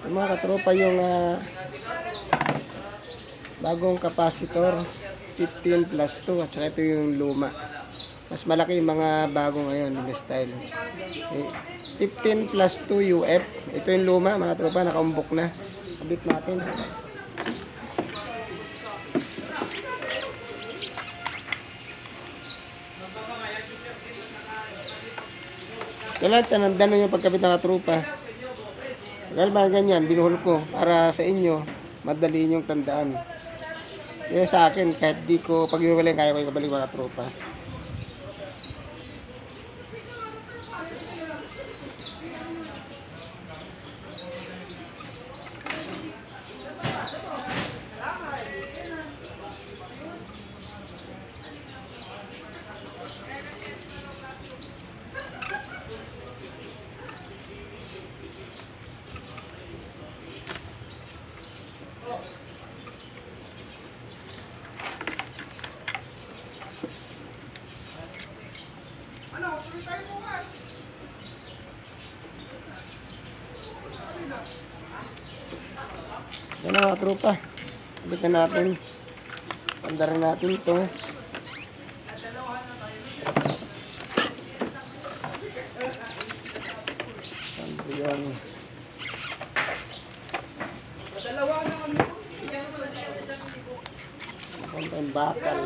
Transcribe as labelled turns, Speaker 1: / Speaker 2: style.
Speaker 1: Yung mga katropa yung bagong capacitor 15 plus 2 at saka ito yung luma. Mas malaki yung mga bago ngayon yung style. Okay. 15 plus 2 UF. Ito yung luma mga tropa, nakaumbok na. Kabit natin. Kailangan tanandan yung pagkabit ng katropa. Dahil ba ganyan, binuhol ko para sa inyo, madali yung tandaan. Kaya sa akin, kahit di ko pag-iwalay, kaya ko ikabalik mga katropa. Yan na mga tropa. Sabitan natin. Pandarin natin ito. Sando yan. Pantay bakal.